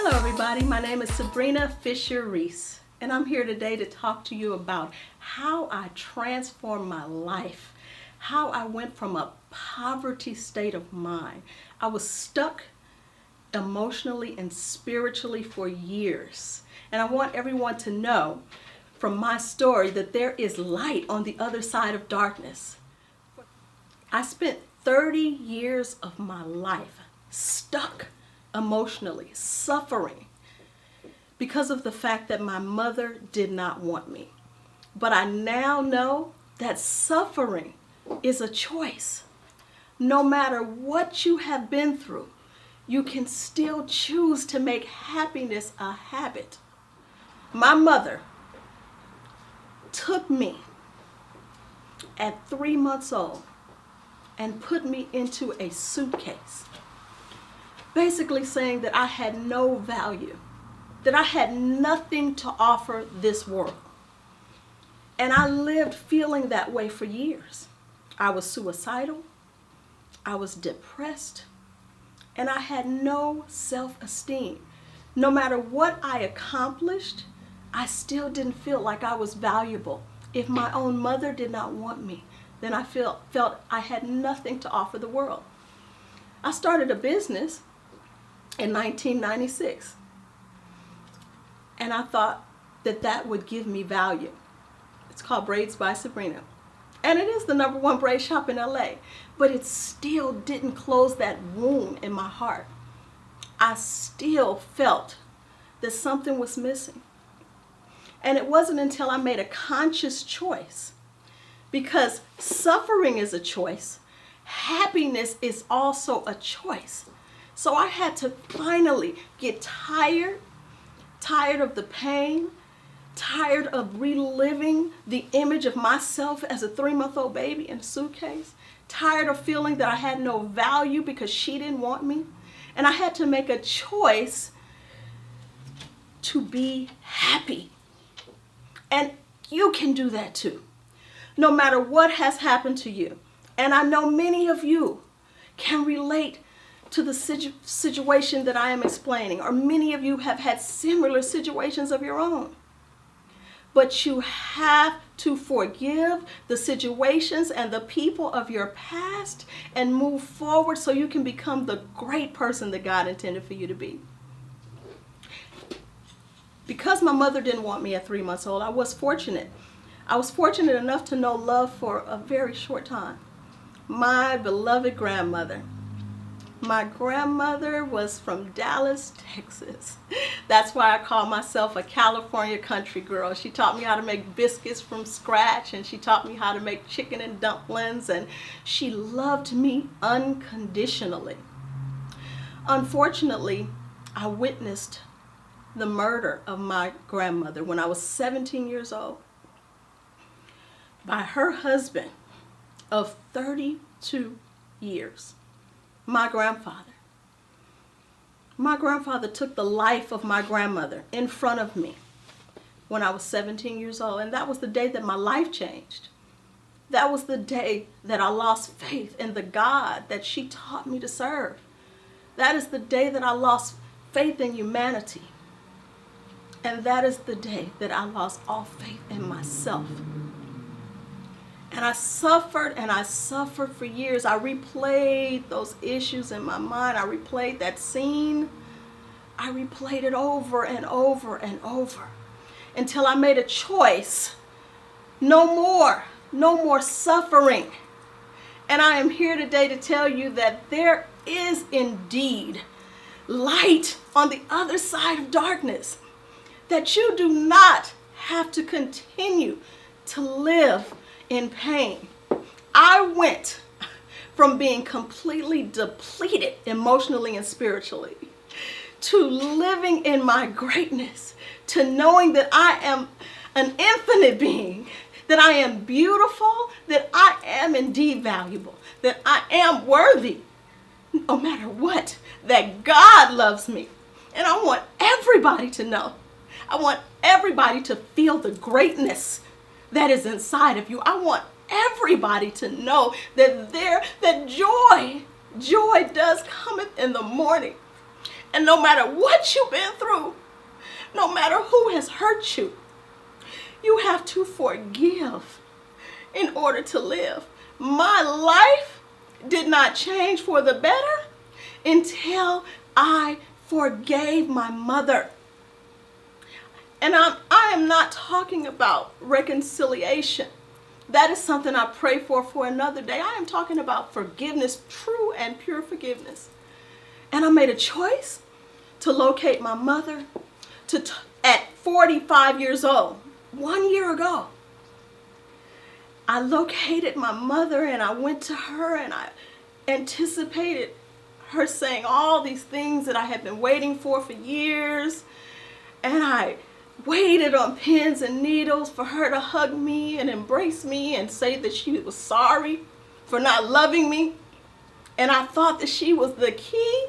Hello everybody, my name is SaBrina Reece, and I'm here today to talk to you about how I transformed my life, how I went from a poverty state of mind. I was stuck emotionally and spiritually for years, and I want everyone to know from my story that there is light on the other side of darkness. I spent 30 years of my life stuck emotionally, suffering because of the fact that my mother did not want me. But I now know that suffering is a choice. No matter what you have been through, you can still choose to make happiness a habit. My mother took me at 3 months old and put me into a suitcase, basically saying that I had no value, that I had nothing to offer this world. And I lived feeling that way for years. I was suicidal, I was depressed, and I had no self-esteem. No matter what I accomplished, I still didn't feel like I was valuable. If my own mother did not want me, then I felt I had nothing to offer the world. I started a business in 1996, and I thought that that would give me value. It's called Braids by SaBrina, and it is the #1 braid shop in LA, but it still didn't close that wound in my heart. I still felt that something was missing, and it wasn't until I made a conscious choice, because suffering is a choice, happiness is also a choice. So I had to finally get tired of the pain, tired of reliving the image of myself as a 3-month-old baby in a suitcase, tired of feeling that I had no value because she didn't want me. And I had to make a choice to be happy. And you can do that too, no matter what has happened to you. And I know many of you can relate to the situation that I am explaining, or many of you have had similar situations of your own. But you have to forgive the situations and the people of your past and move forward so you can become the great person that God intended for you to be. Because my mother didn't want me at 3 months old, I was fortunate. I was fortunate enough to know love for a very short time. My beloved grandmother. My grandmother was from Dallas, Texas. That's why I call myself a California country girl. She taught me how to make biscuits from scratch, and she taught me how to make chicken and dumplings, and she loved me unconditionally. Unfortunately, I witnessed the murder of my grandmother when I was 17 years old by her husband of 32 years. My grandfather. My grandfather took the life of my grandmother in front of me when I was 17 years old, and that was the day that my life changed. That was the day that I lost faith in the God that she taught me to serve. That is the day that I lost faith in humanity. And that is the day that I lost all faith in myself. And I suffered for years. I replayed those issues in my mind. I replayed that scene. I replayed it over and over and over until I made a choice. No more suffering. And I am here today to tell you that there is indeed light on the other side of darkness, that you do not have to continue to live in pain. I went from being completely depleted emotionally and spiritually to living in my greatness, to knowing that I am an infinite being, that I am beautiful, that I am indeed valuable, that I am worthy, no matter what, that God loves me. And I want everybody to know. I want everybody to feel the greatness that is inside of you. I want everybody to know that joy does cometh in the morning. And no matter what you've been through, no matter who has hurt you, you have to forgive in order to live. My life did not change for the better until I forgave my mother. And I am not talking about reconciliation. That is something I pray for another day. I am talking about forgiveness, true and pure forgiveness. And I made a choice to locate my mother at 45 years old, 1 year ago. I located my mother and I went to her and I anticipated her saying all these things that I had been waiting for years. And I waited on pins and needles for her to hug me and embrace me and say that she was sorry for not loving me. And I thought that she was the key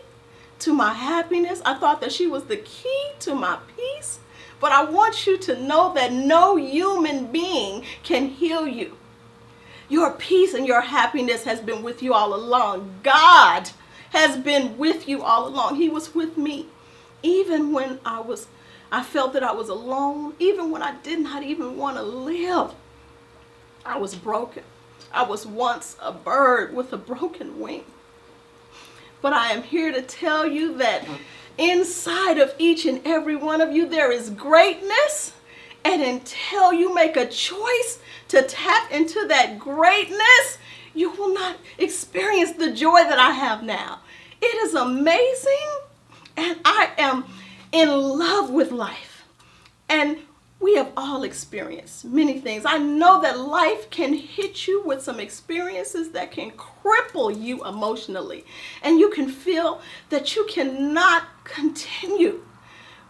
to my happiness. I thought that she was the key to my peace. But I want you to know that no human being can heal you. Your peace and your happiness has been with you all along. God has been with you all along. He was with me. Even when I felt that I was alone, even when I did not even want to live. I was broken. I was once a bird with a broken wing. But I am here to tell you that inside of each and every one of you, there is greatness. And until you make a choice to tap into that greatness, you will not experience the joy that I have now. It is amazing, and I am in love with life. And we have all experienced many things. I know that life can hit you with some experiences that can cripple you emotionally, and you can feel that you cannot continue.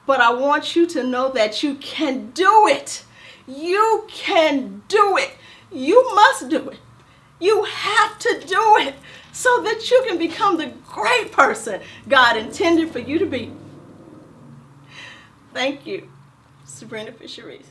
But I want you to know that you can do it. You can do it. You must do it. You have to do it so that you can become the great person God intended for you to be. Thank you, SaBrina Reece.